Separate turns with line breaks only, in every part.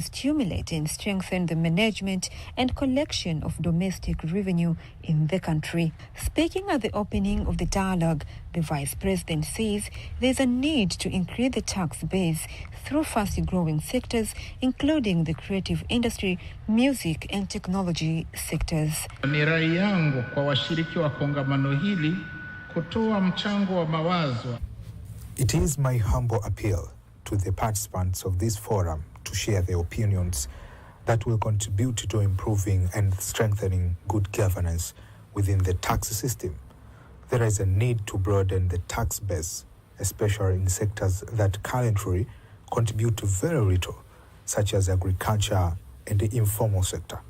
stimulate and strengthen the management and collection of domestic revenue in the country. Speaking at the opening of the dialogue, the Vice President says there's a need to increase the tax base through fast-growing sectors, including the creative industry, music and technology sectors.
Ni rai yangu kwa washiriki wa kongamano hili kutoa mchango wa mawazo.
It is my humble appeal to the participants of this forum to share their opinions that will contribute to improving and strengthening good governance within the tax system. There is a need to broaden the tax base, especially in sectors that currently contribute very little, such as agriculture and the informal sector.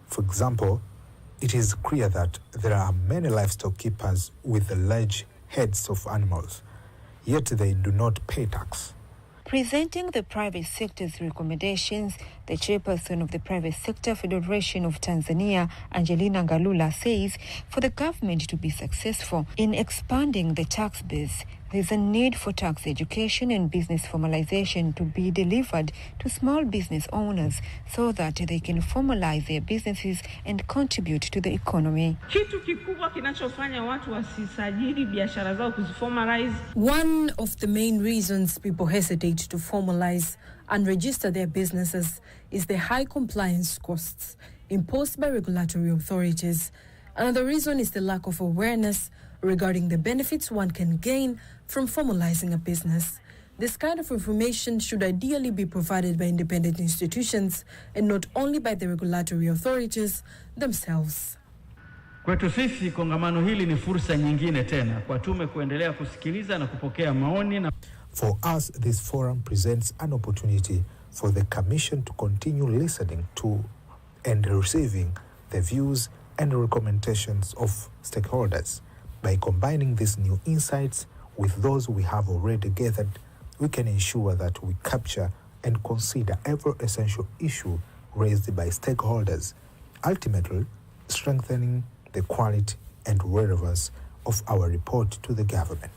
For example, it is clear that there are many livestock keepers with large herds of animals, yet they do not pay tax.
Presenting the private sector's recommendations, the chairperson of the Private Sector Federation of Tanzania, Angelina Galula, says for the government to be successful in expanding the tax base, there's a need for tax education and business formalization to be delivered to small business owners so that they can formalize their businesses and contribute to the economy.
Kitu kikubwa kinachofanya watu wasisajili biashara zao kuziformalize.
One of the main reasons people hesitate to formalize and register their businesses is the high compliance costs imposed by regulatory authorities. Another reason is the lack of awareness regarding the benefits one can gain from formalizing a business. This kind of information should ideally be provided by independent institutions and not only by the regulatory authorities themselves.
Kwetu sisi kongamano hili ni fursa nyingine tena kwa tume kuendelea kusikiliza na kupokea maoni na
For us, this forum presents an opportunity for the Commission to continue listening to and receiving the views and recommendations of stakeholders. By combining these new insights with those we have already gathered, we can ensure that we capture and consider every essential issue raised by stakeholders, ultimately strengthening the quality and relevance of our report to the government.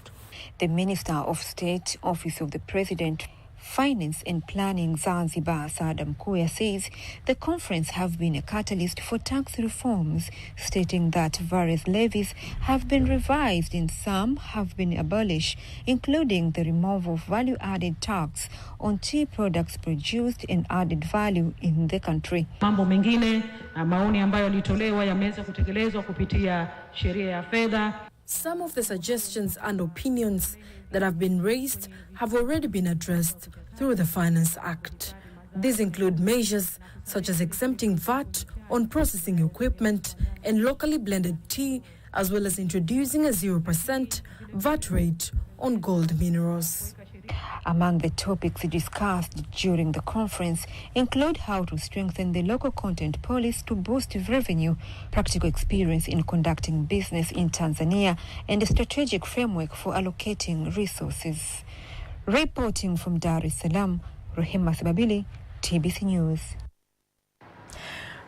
The Minister of State, Office of the President, Finance and Planning Zanzibar, Saada Mkuya, says the conference have been a catalyst for tax reforms, stating that various levies have been revised and some have been abolished, including the removal of value-added tax on tea products produced and added value in the country.
Mambo mengine maoni ambayo yalitolewa yameweza kutekelezwa kupitia sheria ya fedha.
Some of the suggestions and opinions that have been raised have already been addressed through the Finance Act. These include measures such as exempting VAT on processing equipment and locally blended tea, as well as introducing a 0% VAT rate on gold minerals.
Among the topics discussed during the conference include how to strengthen the local content policy to boost revenue, practical experience in conducting business in Tanzania, and a strategic framework for allocating resources. Reporting from Dar es Salaam, Rehema Sababili, TBC News.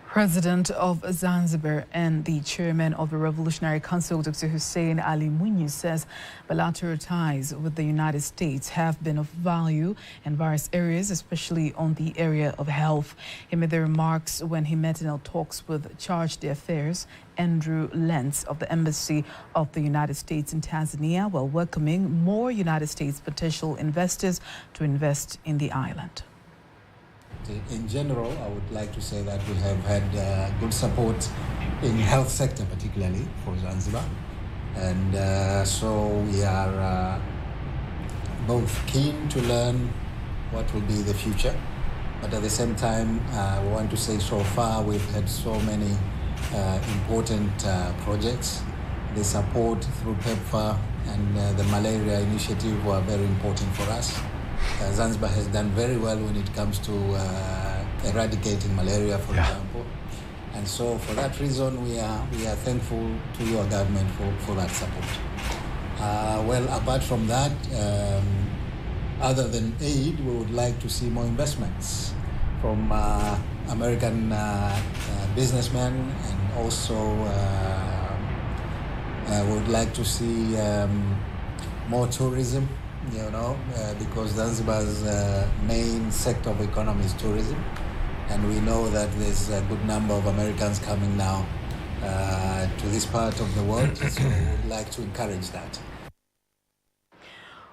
President of Zanzibar and the chairman of the Revolutionary Council, Dr. Hussein Ali Mwinyi, says bilateral ties with the United States have been of value in various areas, especially on the area of health. He made the remarks when he met in talks with Charge d'Affaires Andrew Lentz of the Embassy of the United States in Tanzania, while welcoming more United States potential investors to invest in the island.
In general, I would like to say that we have had good support in health sector, particularly for Zanzibar. And so we are both keen to learn what will be the future. But at the same time, we want to say so far we've had so many important projects. The support through PEPFAR and the malaria initiative were very important for us. Zanzibar has done very well when it comes to eradicating malaria, for example. And so for that reason, we are thankful to your government for that support. Well, apart from that, other than aid, we would like to see more investments from American businessmen, and also we would like to see more tourism. Because Zanzibar's main sector of economy is tourism. And we know that there's a good number of Americans coming now to this part of the world, so we would like to encourage that.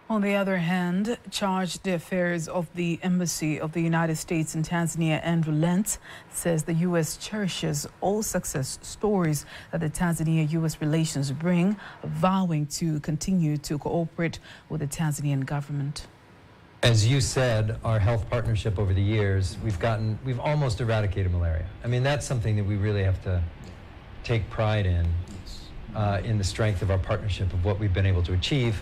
On the other hand, chargé d'affaires of the Embassy of the United States in Tanzania, Andrew Lentz, says the U.S. cherishes all success stories that the Tanzania-US relations bring, vowing to continue to cooperate with the Tanzanian government.
As you said, our health partnership over the years, we've almost eradicated malaria. I mean, that's something that we really have to take pride in the strength of our partnership, of what we've been able to achieve.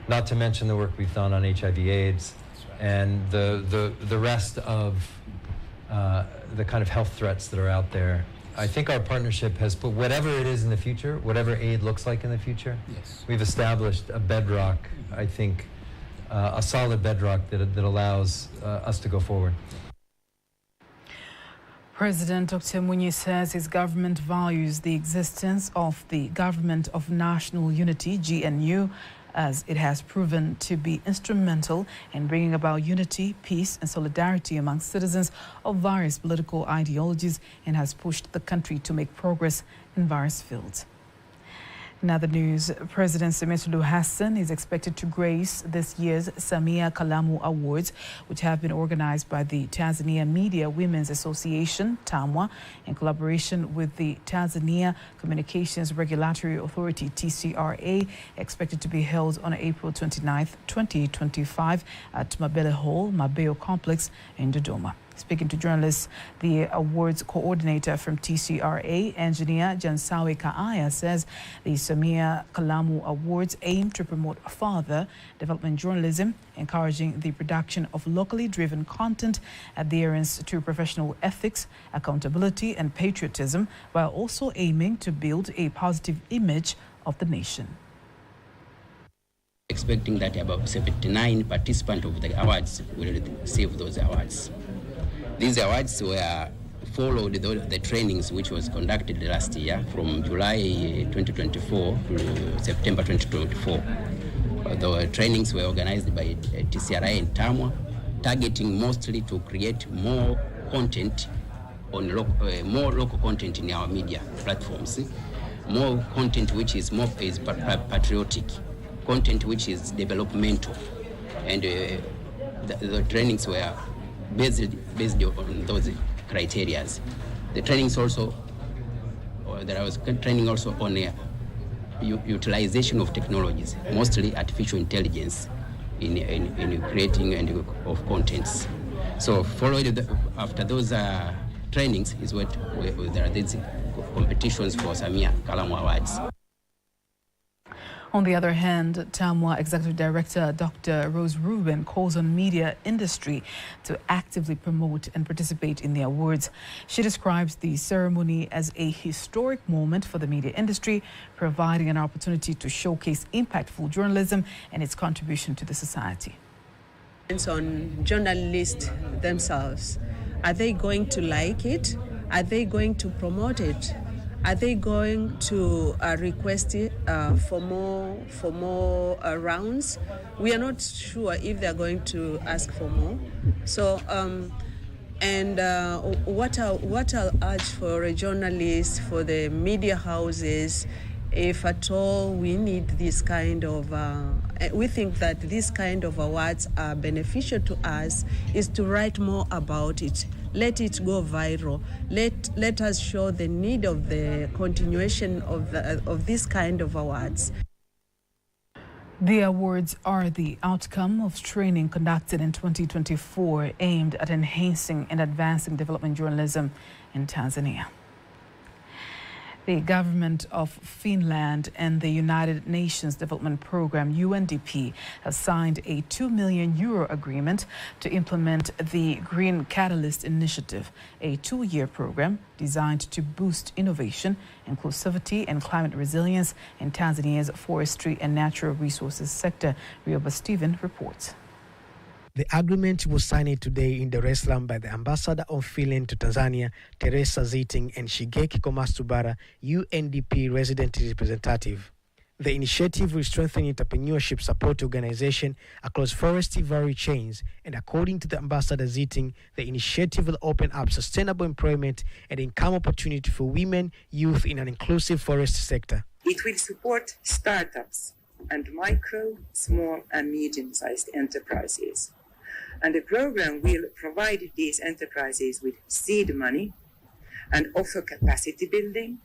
Not to mention the work we've done on HIV/AIDS and the rest of the kind of health threats that are out there. I think our partnership has put whatever it is in the future, whatever aid looks like in the future, we've established a bedrock, I think, a solid bedrock that allows us to go forward.
President Dr. Mwinyi says his government values the existence of the Government of National Unity, GNU, as it has proven to be instrumental in bringing about unity, peace and solidarity among citizens of various political ideologies and has pushed the country to make progress in various fields. In other news, President Samia Suluhu Hassan is expected to grace this year's Samia Kalamu Awards, which have been organized by the Tanzania Media Women's Association, TAMWA, in collaboration with the Tanzania Communications Regulatory Authority, TCRA, expected to be held on April 29th, 2025 at Mabele Hall, Mabeo Complex in Dodoma. Speaking to journalists, the awards coordinator from TCRA, engineer Jansawe Kaaya, says the Samia Kalamu Awards aim to promote further development journalism, encouraging the production of locally driven content, adherence to professional ethics, accountability and patriotism, while also aiming to build a positive image of the nation.
Expecting that about 79 participants of the awards will receive those awards. These awards were followed the trainings which was conducted last year from July 2024 to September 2024. The trainings were organized by TCRA and TAMWA, targeting mostly to create more content on more local content in our media platforms, more content which is more patriotic, content which is developmental, and the trainings were based on those criteria. The trainings also, there was training also on utilization of technologies, mostly artificial intelligence, in creating and of contents. So followed after those trainings is what there are these competitions for Samia Kalamu Awards.
On the other hand, TAMWA Executive Director Dr. Rose Rubin calls on media industry to actively promote and participate in the awards. She describes the ceremony as a historic moment for the media industry, providing an opportunity to showcase impactful journalism and its contribution to the society.
On journalists themselves, are they going to like it? Are they going to promote it? Are they going to request for more rounds? We are not sure if they are going to ask for more. So, what I'll urge for a journalist, for the media houses, if at all we need this kind of, we think that this kind of awards are beneficial to us, is to write more about it. Let it go viral. Let us show the need of the continuation of this kind of awards.
The awards are the outcome of training conducted in 2024 aimed at enhancing and advancing development journalism in Tanzania. The government of Finland and the United Nations Development Programme, UNDP, have signed a €2 million agreement to implement the Green Catalyst Initiative, a 2-year program designed to boost innovation, inclusivity and climate resilience in Tanzania's forestry and natural resources sector. Rioba Stephen reports.
The agreement was signed today in Dar es Salaam by the Ambassador of Finland to Tanzania, Teresa Ziting, and Shigeki Komastubara, UNDP resident representative. The initiative will strengthen entrepreneurship support organization across forestry value chains, and according to the ambassador's meeting, the initiative will open up sustainable employment and income opportunity for women, youth in an inclusive forest sector.
It will support startups and micro, small and medium-sized enterprises. And the program will provide these enterprises with seed money and offer capacity building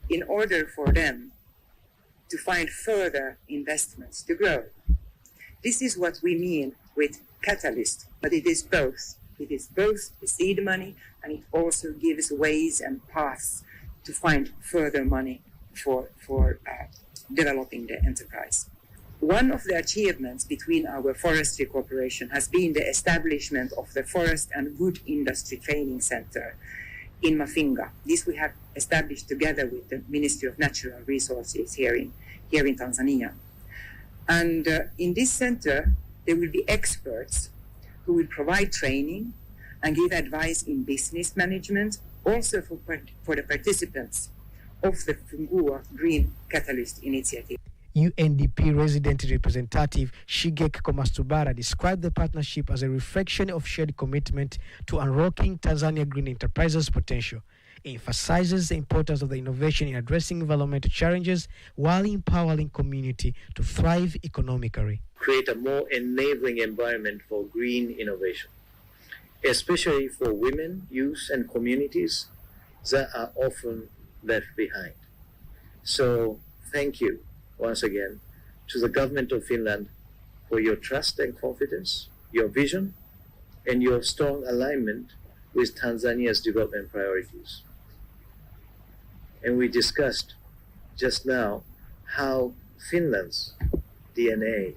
in order for them to find further investments to grow. This is what we mean with catalyst, but it is both. It is both the seed money, and it also gives ways and paths to find further money for developing the enterprise. One of the achievements between our forestry cooperation has been the establishment of the Forest and Wood Industry Training Center in Mafinga. This we have established together with the Ministry of Natural Resources here in Tanzania. And in this center, there will be experts who will provide training and give advice in business management, also for the participants of the Fungua Green Catalyst Initiative.
UNDP resident representative Shigek Komastubara described the partnership as a reflection of shared commitment to unlocking Tanzania green enterprises' potential. It emphasizes the importance of the innovation in addressing environmental challenges while empowering community to thrive economically.
Create a more enabling environment for green innovation, especially for women, youth, and communities that are often left behind. So, thank you once again to the government of Finland for your trust and confidence, your vision, and your strong alignment with Tanzania's development priorities. And we discussed just now how Finland's DNA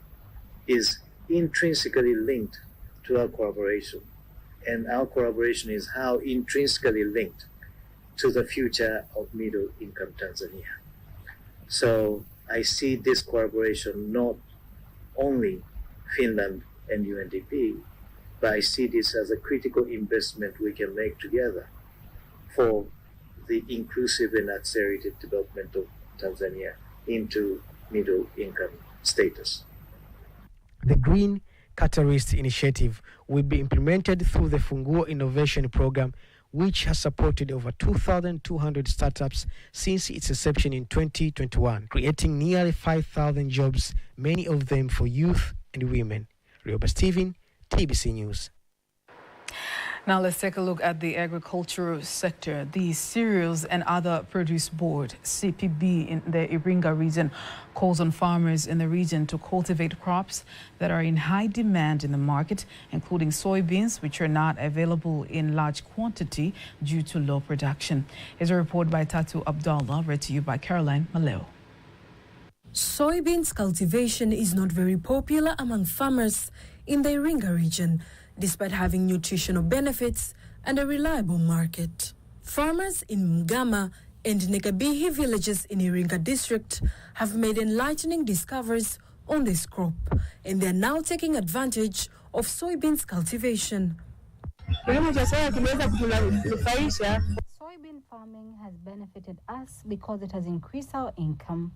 is intrinsically linked to our collaboration, and our collaboration is how intrinsically linked to the future of middle-income Tanzania. So I see this collaboration not only Finland and UNDP, but I see this as a critical investment we can make together for the inclusive and accelerated development of Tanzania into middle-income status.
The Green Catalyst Initiative will be implemented through the Fungua Innovation Program, which has supported over 2,200 startups since its inception in 2021, creating nearly 5,000 jobs, many of them for youth and women. Rioba Steven, TBC News.
Now let's take a look at the agricultural sector. The Cereals and Other Produce Board, CPB, in the Iringa region calls on farmers in the region to cultivate crops that are in high demand in the market, including soybeans, which are not available in large quantity due to low production. Here's a report by Tatu Abdallah, read to you by Caroline Maleo.
Soybeans cultivation is not very popular among farmers in the Iringa region, despite having nutritional benefits and a reliable market. Farmers in Mgama and Nekabihi villages in Iringa district have made enlightening discoveries on this crop, and they are now taking advantage of soybeans cultivation.
Soybean farming has benefited us because it has increased our income.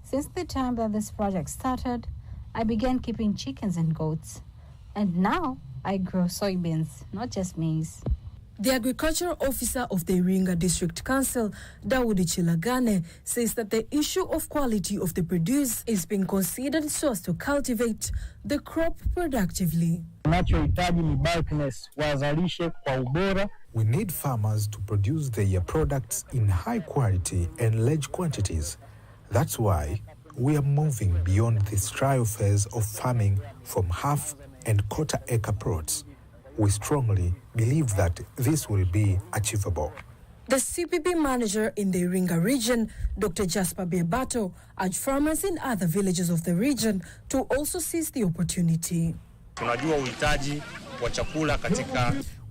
Since the time that this project started, I began keeping chickens and goats. And now I grow soybeans, not just maize.
The agricultural officer of the Iringa District Council, Daudi Chilagane, says that the issue of quality of the produce is being considered so as to cultivate the crop productively.
We need farmers to produce their products in high quality and large quantities. That's why we are moving beyond this trial phase of farming from half and quarter acre plots. We strongly believe that this will be achievable.
The CPB manager in the Iringa region, Dr. Jasper Bebato, urged farmers in other villages of the region to also seize the opportunity.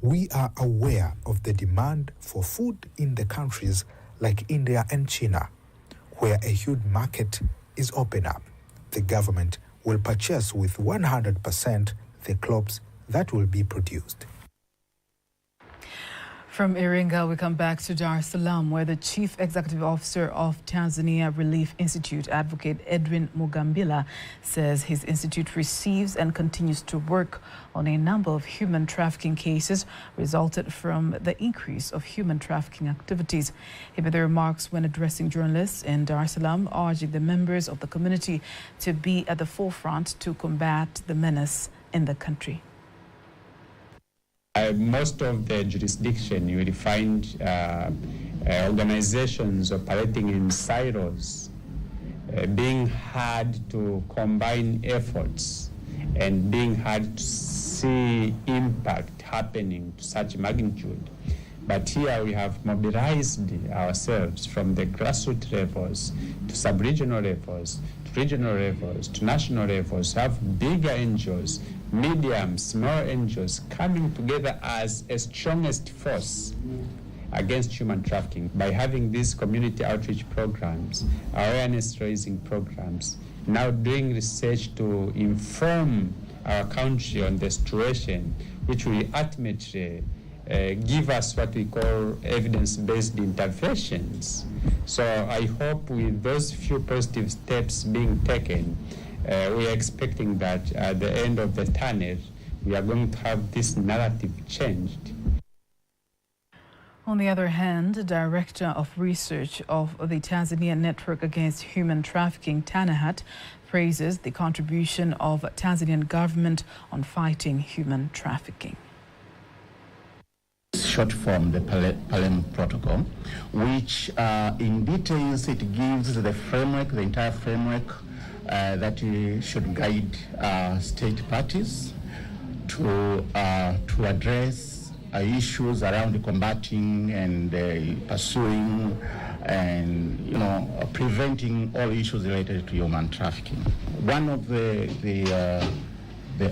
We are aware of the demand for food in the countries like India and China, where a huge market is open up. The government will purchase with 100% the crops that will be produced.
From Iringa, we come back to Dar es Salaam, where the Chief Executive Officer of Tanzania Relief Institute, Advocate Edwin Mugambila, says his institute receives and continues to work on a number of human trafficking cases resulted from the increase of human trafficking activities. He made the remarks when addressing journalists in Dar es Salaam, urging the members of the community to be at the forefront to combat the menace in the country.
Most of the jurisdiction, you will find organizations operating in silos, being hard to combine efforts and being hard to see impact happening to such magnitude. But here we have mobilized ourselves from the grassroots levels to sub-regional levels, to regional levels, to national levels, have bigger NGOs, medium, small NGOs coming together as a strongest force against human trafficking by having these community outreach programs, awareness raising programs, now doing research to inform our country on the situation, which will ultimately give us what we call evidence-based interventions. So I hope with those few positive steps being taken, we are expecting that at the end of the tunnel, we are going to have this narrative changed.
On the other hand, the Director of Research of the Tanzania Network Against Human Trafficking, TANAHAT, praises the contribution of Tanzanian government on fighting human trafficking.
Short form, the Palermo Protocol, which in details it gives the framework, the entire framework that should guide state parties to address issues around combating and pursuing and preventing all issues related to human trafficking. One of the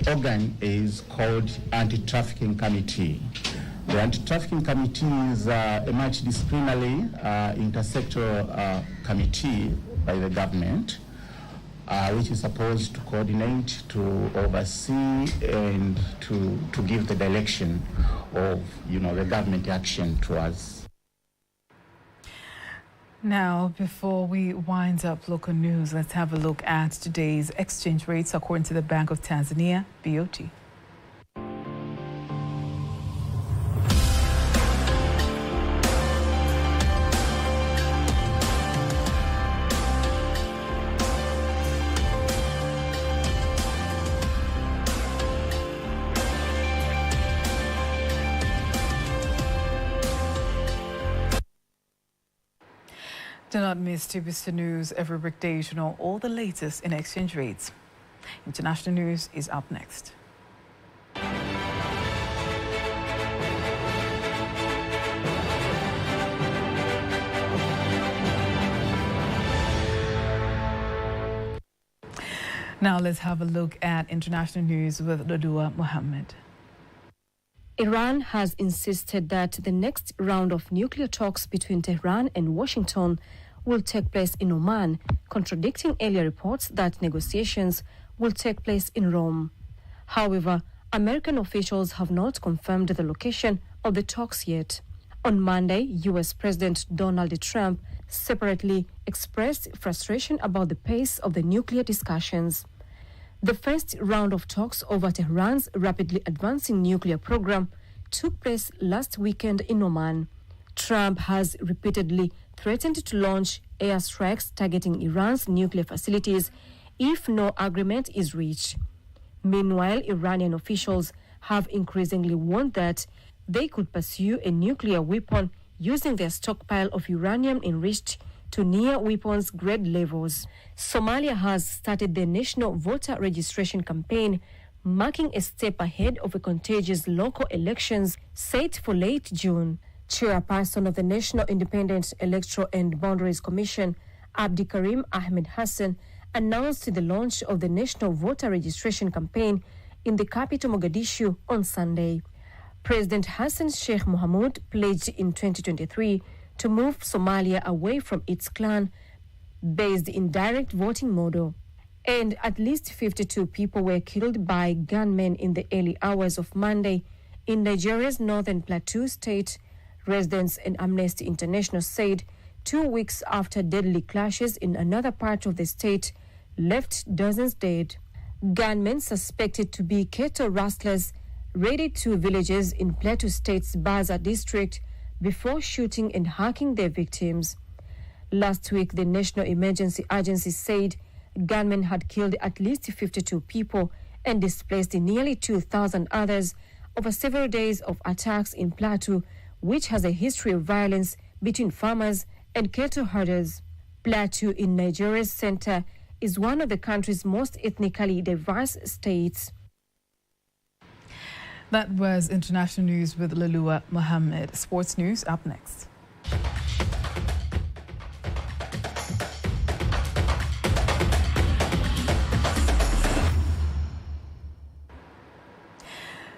organ is called Anti-Trafficking Committee. The Anti-Trafficking Committee is a multidisciplinary intersectoral committee by the government, which is supposed to coordinate, to oversee, and to give the direction of the government action towards.
Now, before we wind up local news, let's have a look at today's exchange rates according to the Bank of Tanzania, BOT. Do not miss TBC News every weekday to know all the latest in exchange rates. International news is up next. Now let's have a look at international news with Dodua Mohammed.
Iran has insisted that the next round of nuclear talks between Tehran and Washington will take place in Oman, contradicting earlier reports that negotiations will take place in Rome. However, American officials have not confirmed the location of the talks yet. On Monday, U.S. President Donald Trump separately expressed frustration about the pace of the nuclear discussions. The first round of talks over Tehran's rapidly advancing nuclear program took place last weekend in Oman. Trump has repeatedly threatened to launch airstrikes targeting Iran's nuclear facilities if no agreement is reached. Meanwhile, Iranian officials have increasingly warned that they could pursue a nuclear weapon using their stockpile of uranium enriched to near weapons grade levels. Somalia has started the national voter registration campaign, marking a step ahead of a contagious local elections set for late June. Chairperson of the National Independent Electoral and Boundaries Commission, Abdikarim Ahmed Hassan, announced the launch of the national voter registration campaign in the capital Mogadishu on Sunday. President Hassan Sheikh Mohamud pledged in 2023 to move Somalia away from its clan-based indirect voting model. And at least 52 people were killed by gunmen in the early hours of Monday in Nigeria's northern Plateau state, Residents and Amnesty International said 2 weeks after deadly clashes in another part of the state left dozens dead. Gunmen suspected to be cattle rustlers raided 2 villages in Plateau State's Baza district before shooting and hacking their victims. Last week, the National Emergency Agency said gunmen had killed at least 52 people and displaced nearly 2,000 others over several days of attacks in Plateau, which has a history of violence between farmers and cattle herders. Plateau in Nigeria's center is one of the country's most ethnically diverse states.
That was international news with Lalua Mohammed. Sports news up next.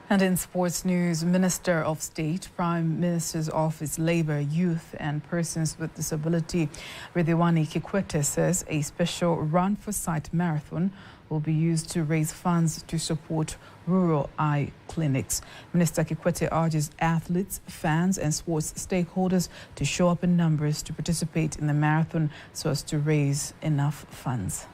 And in sports news, Minister of State, Prime Minister's Office, Labour, Youth and Persons with Disability, Ridhiwani Kikwete, says a special Run for Sight marathon will be used to raise funds to support rural eye clinics. Minister Kikwete urges athletes, fans and sports stakeholders to show up in numbers to participate in the marathon so as to raise enough funds.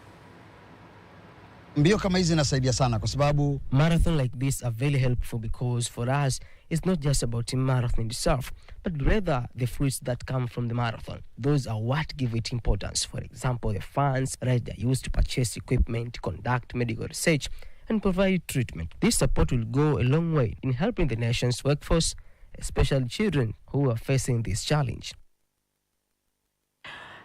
Mbio kama hizi inasaidia sana kwa sababu marathon like this are very helpful because for us it's not just about the marathon itself but rather the fruits that come from the marathon. Those are what give it importance. For example, the funds that are used to purchase equipment, conduct medical research and provide treatment. This support will go a long way in helping the nation's workforce, especially children who are facing this challenge.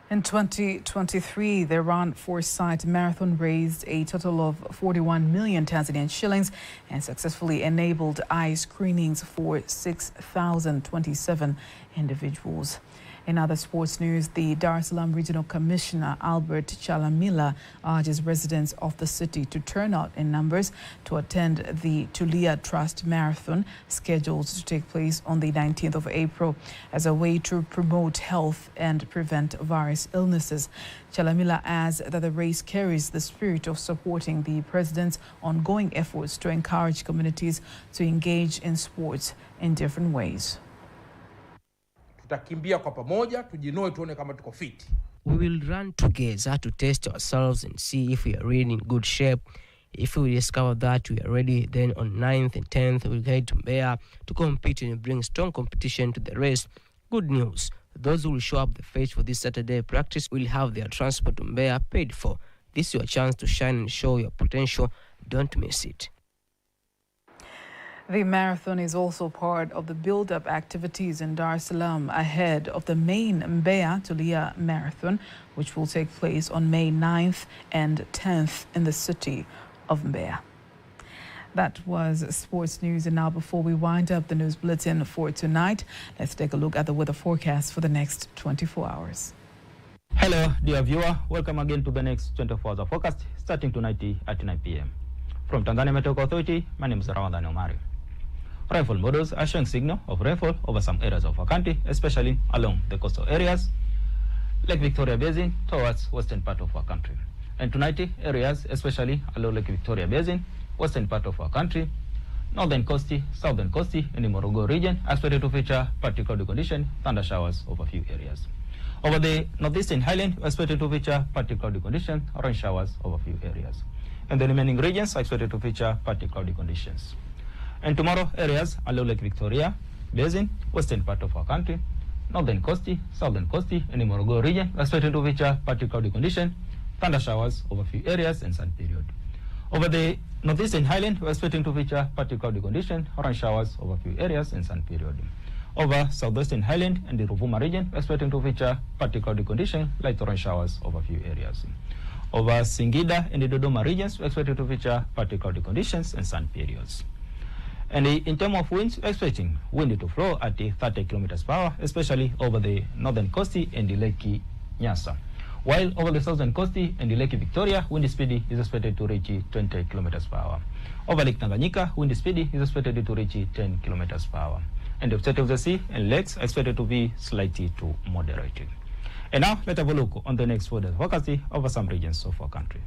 In 2023, the Run for Sight marathon raised a total of 41 million Tanzanian shillings and successfully enabled eye screenings for 6,027 individuals. In other sports news, the Dar es Salaam Regional Commissioner Albert Chalamila urges residents of the city to turn out in numbers to attend the Tulia Trust Marathon scheduled to take place on the 19th of April as a way to promote health and prevent various illnesses. Chalamila adds that the race carries the spirit of supporting the president's ongoing efforts to encourage communities to engage in sports in different ways.
Tutakimbia kwa pamoja, tujinoe tuone kama tuko fit.
We will run together to test ourselves and see if we are really in good shape. If we discover that we are ready, then on 9th and 10th we'll head to Mbeya to compete and bring strong competition to the race. Good news, those who will show up the face for this Saturday practice will have their transport to Mbeya paid for. This is your chance to shine and show your potential. Don't miss it.
The marathon is also part of the build-up activities in Dar es Salaam ahead of the main Mbeya Tulia Marathon, which will take place on May 9th and 10th in the city of Mbeya. That was sports news, and now before we wind up the news bulletin for tonight, let's take a look at the weather forecast for the next 24 hours.
Hello, dear viewer. Welcome again to the next 24 hours of forecast, starting tonight at 9 p.m. From Tanzania Meteorological Authority, my name is Rawadhan Omari. Rainfall models are showing signal of rainfall over some areas of our country, especially along the coastal areas, Lake Victoria Basin towards western part of our country. And tonight, areas especially along Lake Victoria Basin, western part of our country, northern coasty, southern coasty, and the Morogoro region are expected to feature partly cloudy condition, thunder showers over a few areas. Over the northeastern highland, we are expected to feature partly cloudy condition, rain showers over a few areas. And the remaining regions are expected to feature partly cloudy conditions. And tomorrow, areas along Lake Victoria Basin, western part of our country, northern coasty, southern coasty, and the Morogoro region are expected to feature partly cloudy condition, thunder showers over a few areas and sun period. Over the northeastern highland, we are expecting to feature partly cloudy condition, rain showers over a few areas and sun period. Over southwestern highland and the Ruvuma region, we are expecting to feature partly cloudy condition, light rain showers over a few areas. Over Singida and the Dodoma regions, we are expected to feature partly cloudy conditions and sun periods. And in terms of winds, we're expecting wind to flow at 30 kilometers per hour, especially over the northern coasty and the Lake Nyasa. While over the southern coasty and the Lake Victoria, wind speed is expected to reach 20 kilometers per hour. Over Lake Tanganyika, wind speed is expected to reach 10 kilometers per hour. And the state of the sea and lakes are expected to be slightly to moderate. And now, let's have a look on the next weather forecast over some regions of our country.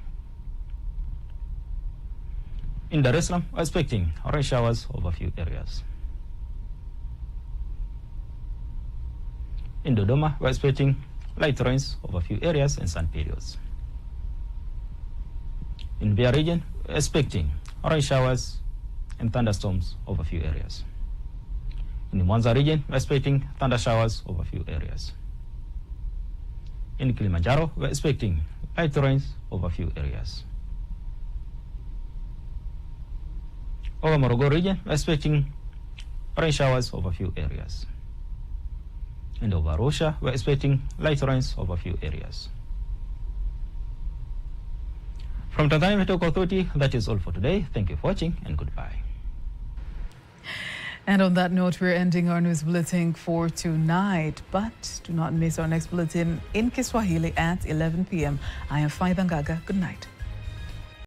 In Dar es Salaam, we're expecting rain showers over a few areas. In Dodoma, we're expecting light rains over a few areas and sun periods. In Mbeya region, we're expecting rain showers and thunderstorms over a few areas. In the Mwanza region, we're expecting thunder showers over a few areas. In Kilimanjaro, we're expecting light rains over a few areas. Over Morogoro region, we're expecting rain showers over a few areas. And over Arusha, we're expecting light rains over a few areas. From Tanzania Meteorological Authority, that is all for today. Thank you for watching and goodbye.
And on that note, we're ending our news bulletin for tonight. But do not miss our next bulletin in Kiswahili at 11 p.m. I am Faitha Ngaga. Good night.